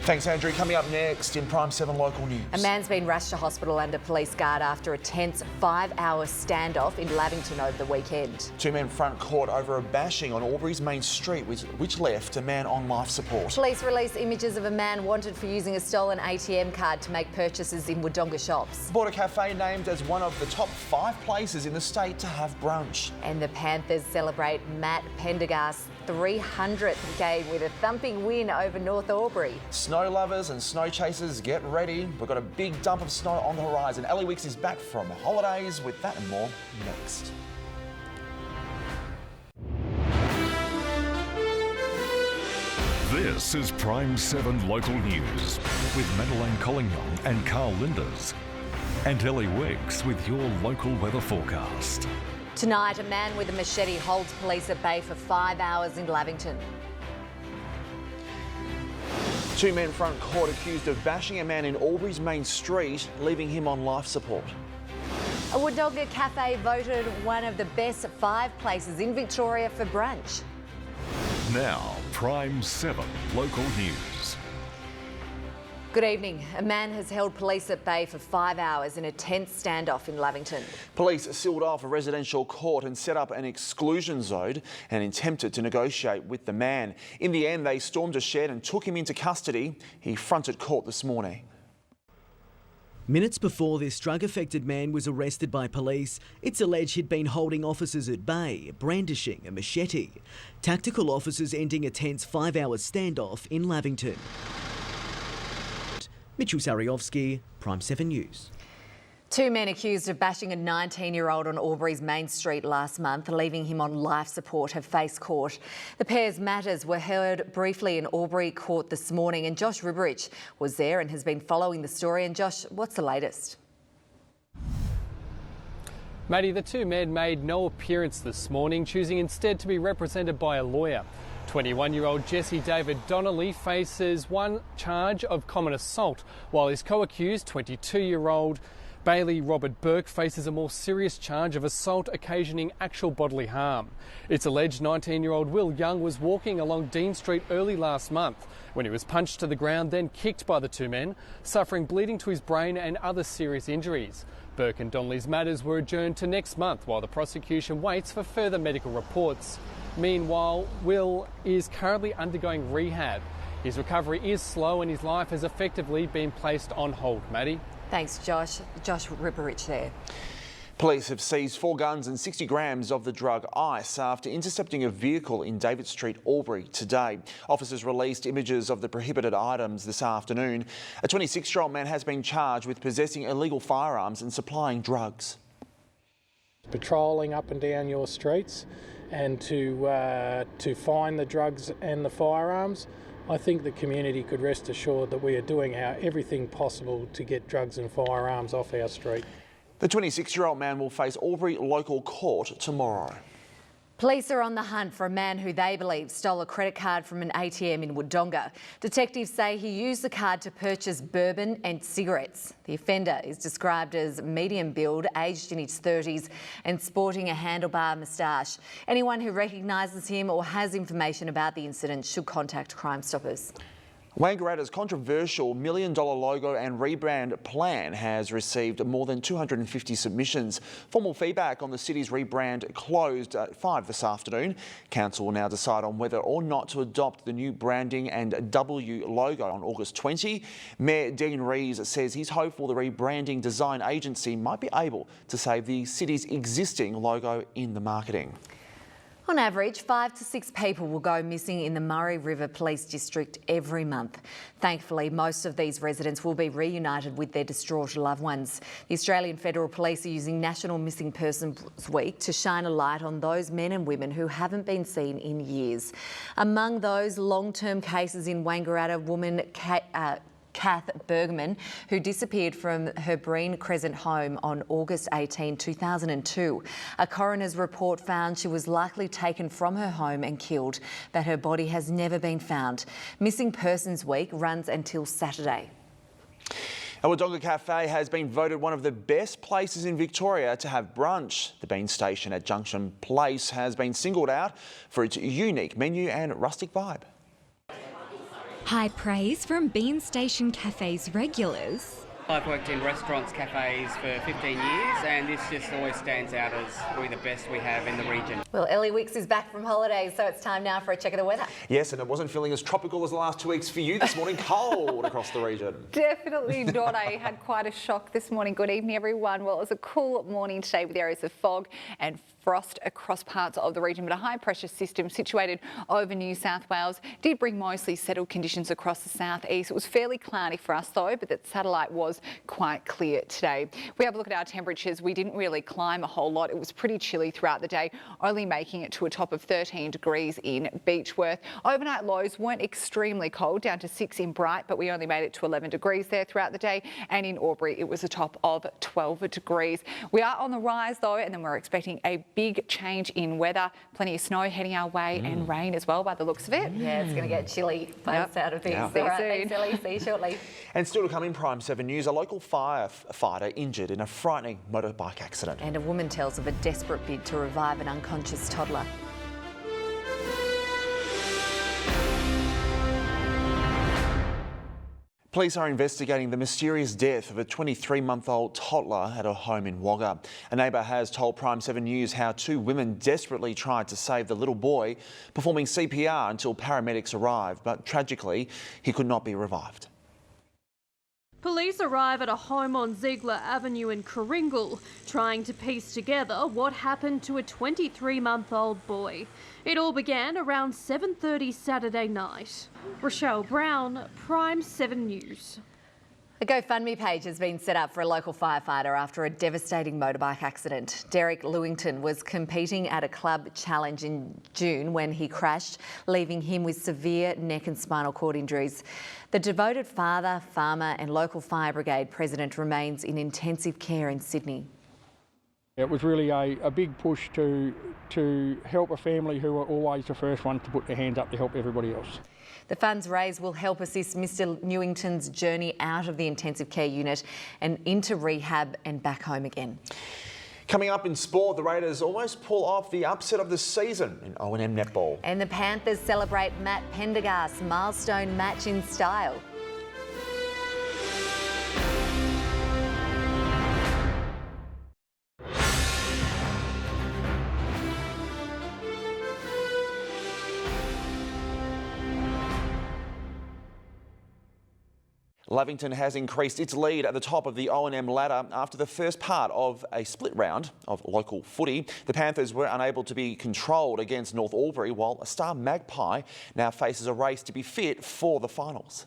Thanks, Andrew. Coming up next in Prime7 local news. A man's been rushed to hospital under police guard after a tense 5-hour standoff in Lavington over the weekend. Two men front court over a bashing on Albury's main street, which left a man on life support. Police released images of a man wanted for using a stolen ATM card to make purchases in Wodonga shops. Border Cafe named as one of the top 5 places in the state to have brunch. And the Panthers celebrate Matt Pendergast's 300th game with a thumping win over North Albury. Snow lovers and snow chasers, get ready. We've got a big dump of snow on the horizon. Elly Wicks is back from holidays with that and more next. This is Prime7 local news with Madelaine, Collignon and Karl Lijnders, and Elly Wicks with your local weather forecast. Tonight, a man with a machete holds police at bay for 5 hours in Lavington. Two men front court accused of bashing a man in Albury's main street, leaving him on life support. A Wodonga Cafe voted one of the best 5 places in Victoria for brunch. Now, Prime7 local news. Good evening. A man has held police at bay for 5 hours in a tense standoff in Lavington. Police sealed off a residential court and set up an exclusion zone and attempted to negotiate with the man. In the end, they stormed a shed and took him into custody. He fronted court this morning. Minutes before this drug-affected man was arrested by police, it's alleged he'd been holding officers at bay, brandishing a machete. Tactical officers ending a tense 5-hour standoff in Lavington. Mitchell Sariovsky, Prime7 News. 2 men accused of bashing a 19-year-old on Albury's main street last month, leaving him on life support, have faced court. The pair's matters were heard briefly in Albury Court this morning, and Josh Ribberich was there and has been following the story. And Josh, what's the latest? Maddie, the 2 men made no appearance this morning, choosing instead to be represented by a lawyer. 21-year-old Jesse David Donnelly faces 1 charge of common assault, while his co-accused, 22-year-old Bailey Robert Burke, faces a more serious charge of assault occasioning actual bodily harm. It's alleged 19-year-old Will Young was walking along Dean Street early last month when he was punched to the ground, then kicked by the 2 men, suffering bleeding to his brain and other serious injuries. Burke and Donnelly's matters were adjourned to next month while the prosecution waits for further medical reports. Meanwhile, Will is currently undergoing rehab. His recovery is slow and his life has effectively been placed on hold. Maddie? Thanks, Josh. Josh Ribberich there. Police have seized 4 guns and 60 grams of the drug ice after intercepting a vehicle in David Street, Albury today. Officers released images of the prohibited items this afternoon. A 26-year-old man has been charged with possessing illegal firearms and supplying drugs. Patrolling up and down your streets and to find the drugs and the firearms, I think the community could rest assured that we are doing everything possible to get drugs and firearms off our street. The 26-year-old man will face Albury local court tomorrow. Police are on the hunt for a man who they believe stole a credit card from an ATM in Wodonga. Detectives say he used the card to purchase bourbon and cigarettes. The offender is described as medium build, aged in his 30s and sporting a handlebar moustache. Anyone who recognises him or has information about the incident should contact Crime Stoppers. Wangaratta's controversial $1 million logo and rebrand plan has received more than 250 submissions. Formal feedback on the city's rebrand closed at 5 this afternoon. Council will now decide on whether or not to adopt the new branding and W logo on August 20. Mayor Dean Rees says he's hopeful the rebranding design agency might be able to save the city's existing logo in the marketing. On average, 5 to 6 people will go missing in the Murray River Police District every month. Thankfully, most of these residents will be reunited with their distraught loved ones. The Australian Federal Police are using National Missing Persons Week to shine a light on those men and women who haven't been seen in years. Among those long-term cases in Wangaratta, woman Kath Bergman, who disappeared from her Breen Crescent home on August 18, 2002. A coroner's report found she was likely taken from her home and killed, but her body has never been found. Missing Persons Week runs until Saturday. A Wodonga Cafe has been voted one of the best places in Victoria to have brunch. The Bean Station at Junction Place has been singled out for its unique menu and rustic vibe. High praise from Bean Station Cafe's regulars. I've worked in restaurants, cafes for 15 years, and this just always stands out as probably the best we have in the region. Well, Elly Wicks is back from holidays, so it's time now for a check of the weather. Yes, and it wasn't feeling as tropical as the last 2 weeks for you this morning. Cold across the region. Definitely not. I had quite a shock this morning. Good evening, everyone. Well, it was a cool morning today with areas of fog and frost across parts of the region, but a high pressure system situated over New South Wales did bring mostly settled conditions across the southeast. It was fairly cloudy for us though, but the satellite was quite clear today. We have a look at our temperatures. We didn't really climb a whole lot. It was pretty chilly throughout the day, only making it to a top of 13 degrees in Beechworth. Overnight lows weren't extremely cold, down to 6 in Bright, but we only made it to 11 degrees there throughout the day. And in Albury, it was a top of 12 degrees. We are on the rise though, and then we're expecting a big change in weather. Plenty of snow heading our way and rain as well by the looks of it. Yeah, it's going to get chilly by the sound of things. Yeah. All right, thanks, Elly. See you shortly. And still to come in Prime7 News, a local firefighter injured in a frightening motorbike accident. And a woman tells of a desperate bid to revive an unconscious toddler. Police are investigating the mysterious death of a 23-month-old toddler at a home in Wagga. A neighbour has told Prime7 News how 2 women desperately tried to save the little boy, performing CPR until paramedics arrived, but tragically, he could not be revived. Police arrive at a home on Ziegler Avenue in Coringal, trying to piece together what happened to a 23-month-old boy. It all began around 7:30 Saturday night. Rochelle Brown, Prime7 News. A GoFundMe page has been set up for a local firefighter after a devastating motorbike accident. Derek Lewington was competing at a club challenge in June when he crashed, leaving him with severe neck and spinal cord injuries. The devoted father, farmer and local fire brigade president remains in intensive care in Sydney. It was really a big push to help a family who were always the first one to put their hands up to help everybody else. The funds raised will help assist Mr Newington's journey out of the intensive care unit and into rehab and back home again. Coming up in sport, the Raiders almost pull off the upset of the season in O&M netball. And the Panthers celebrate Matt Pendergast's milestone match in style. Lavington has increased its lead at the top of the O&M ladder after the first part of a split round of local footy. The Panthers were unable to be controlled against North Albury, while a Star Magpie now faces a race to be fit for the finals.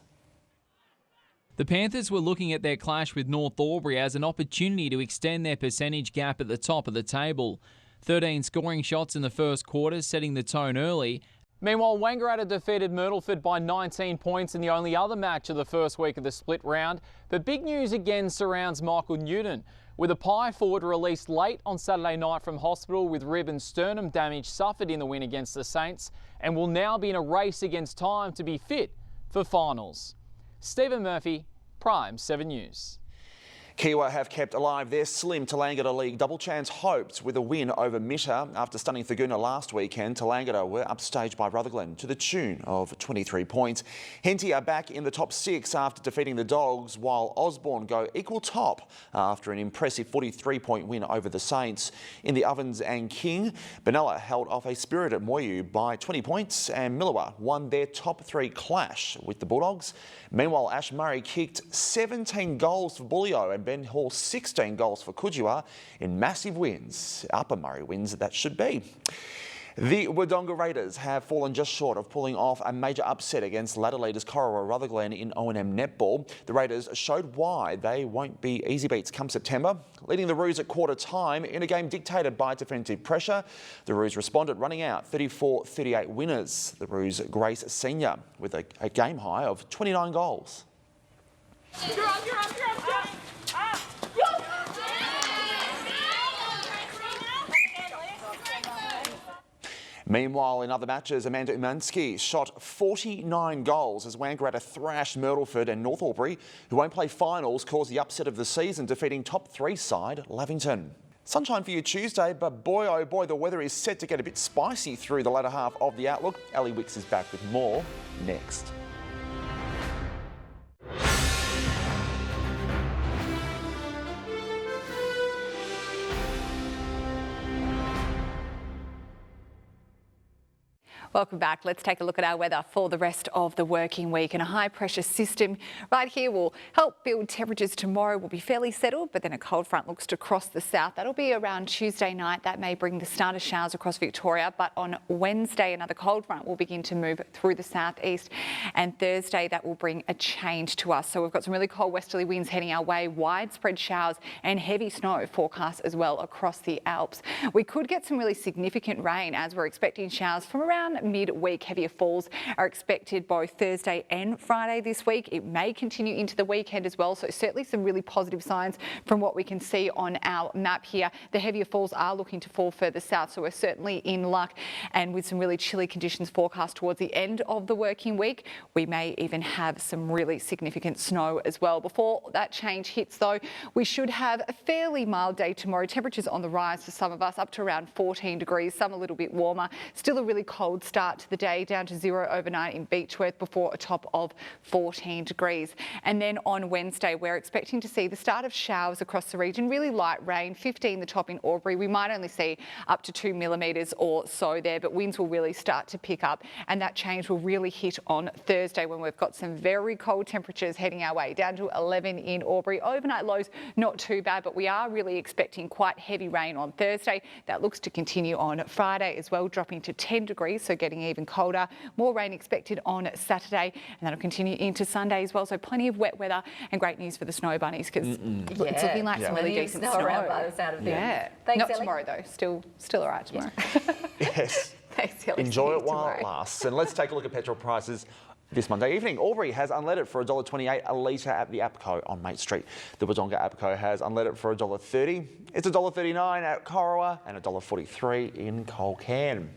The Panthers were looking at their clash with North Albury as an opportunity to extend their percentage gap at the top of the table. 13 scoring shots in the first quarter, setting the tone early. Meanwhile, Wangaratta defeated Myrtleford by 19 points in the only other match of the first week of the split round. But big news again surrounds Michael Newton, with a Pie forward released late on Saturday night from hospital with rib and sternum damage suffered in the win against the Saints, and will now be in a race against time to be fit for finals. Stephen Murphy, Prime7 News. Kiwa have kept alive their slim Tallangatta League double chance hopes with a win over Mitta. After stunning Thurgoona last weekend, Tallangatta were upstaged by Rutherglen to the tune of 23 points. Henty are back in the top 6 after defeating the Dogs, while Osborne go equal top after an impressive 43-point win over the Saints. In the Ovens and King, Benalla held off a spirited Moyu by 20 points and Millawa won their top 3 clash with the Bulldogs. Meanwhile, Ash Murray kicked 17 goals for Bullio and Ben Hall 16 goals for Coogee in massive wins. Upper Murray wins that should be. The Wodonga Raiders have fallen just short of pulling off a major upset against ladder leaders Corowa Rutherglen in O&M netball. The Raiders showed why they won't be easy beats come September. Leading the Roos at quarter time in a game dictated by defensive pressure, the Roos responded, running out 34-38 winners. The Roos Grace Senior with a game high of 29 goals. You're up. Meanwhile, in other matches, Amanda Umansky shot 49 goals as Wangaratta thrashed Myrtleford, and North Albury, who won't play finals, caused the upset of the season, defeating top 3 side Lavington. Sunshine for you Tuesday, but boy oh boy, the weather is set to get a bit spicy through the latter half of the outlook. Elly Wicks is back with more next. Welcome back. Let's take a look at our weather for the rest of the working week. And a high pressure system right here will help build temperatures tomorrow. Will be fairly settled, but then a cold front looks to cross the south. That'll be around Tuesday night. That may bring the start of showers across Victoria. But on Wednesday, another cold front will begin to move through the southeast. And Thursday, that will bring a change to us. So we've got some really cold westerly winds heading our way, widespread showers and heavy snow forecast as well across the Alps. We could get some really significant rain as we're expecting showers from around midweek. Heavier falls are expected both Thursday and Friday this week. It may continue into the weekend as well, so certainly some really positive signs from what we can see on our map here. The heavier falls are looking to fall further south, so we're certainly in luck, and with some really chilly conditions forecast towards the end of the working week, we may even have some really significant snow as well. Before that change hits though, we should have a fairly mild day tomorrow. Temperatures on the rise for some of us, up to around 14 degrees, some a little bit warmer. Still a really cold start to the day, down to 0 overnight in Beechworth before a top of 14 degrees. And then on Wednesday, we're expecting to see the start of showers across the region, really light rain, 15 the top in Albury. We might only see up to 2 millimetres or so there, but winds will really start to pick up, and that change will really hit on Thursday when we've got some very cold temperatures heading our way, down to 11 in Albury. Overnight lows not too bad, but we are really expecting quite heavy rain on Thursday. That looks to continue on Friday as well, dropping to 10 degrees, so getting even colder. More rain expected on Saturday, and that'll continue into Sunday as well. So plenty of wet weather, and great news for the snow bunnies, because it's looking like some really decent snow around by the sound of things. Yeah, Thanks, not Elly. tomorrow though. Still all right tomorrow. Yes. Thanks, Elly. Enjoy it while tomorrow. it lasts. And let's take a look at petrol prices this Monday evening. Albury has unleaded for $1.28 a litre at the APCO on Mate Street. The Wodonga APCO has unleaded for $1.30. It's $1.39 at Corowa and $1.43 in Collignon.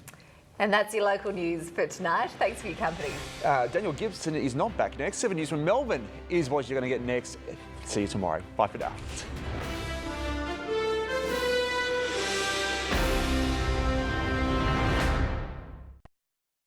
And that's your local news for tonight. Thanks for your company. Daniel Gibson is not back next. 7 News from Melbourne is what you're going to get next. See you tomorrow. Bye for now.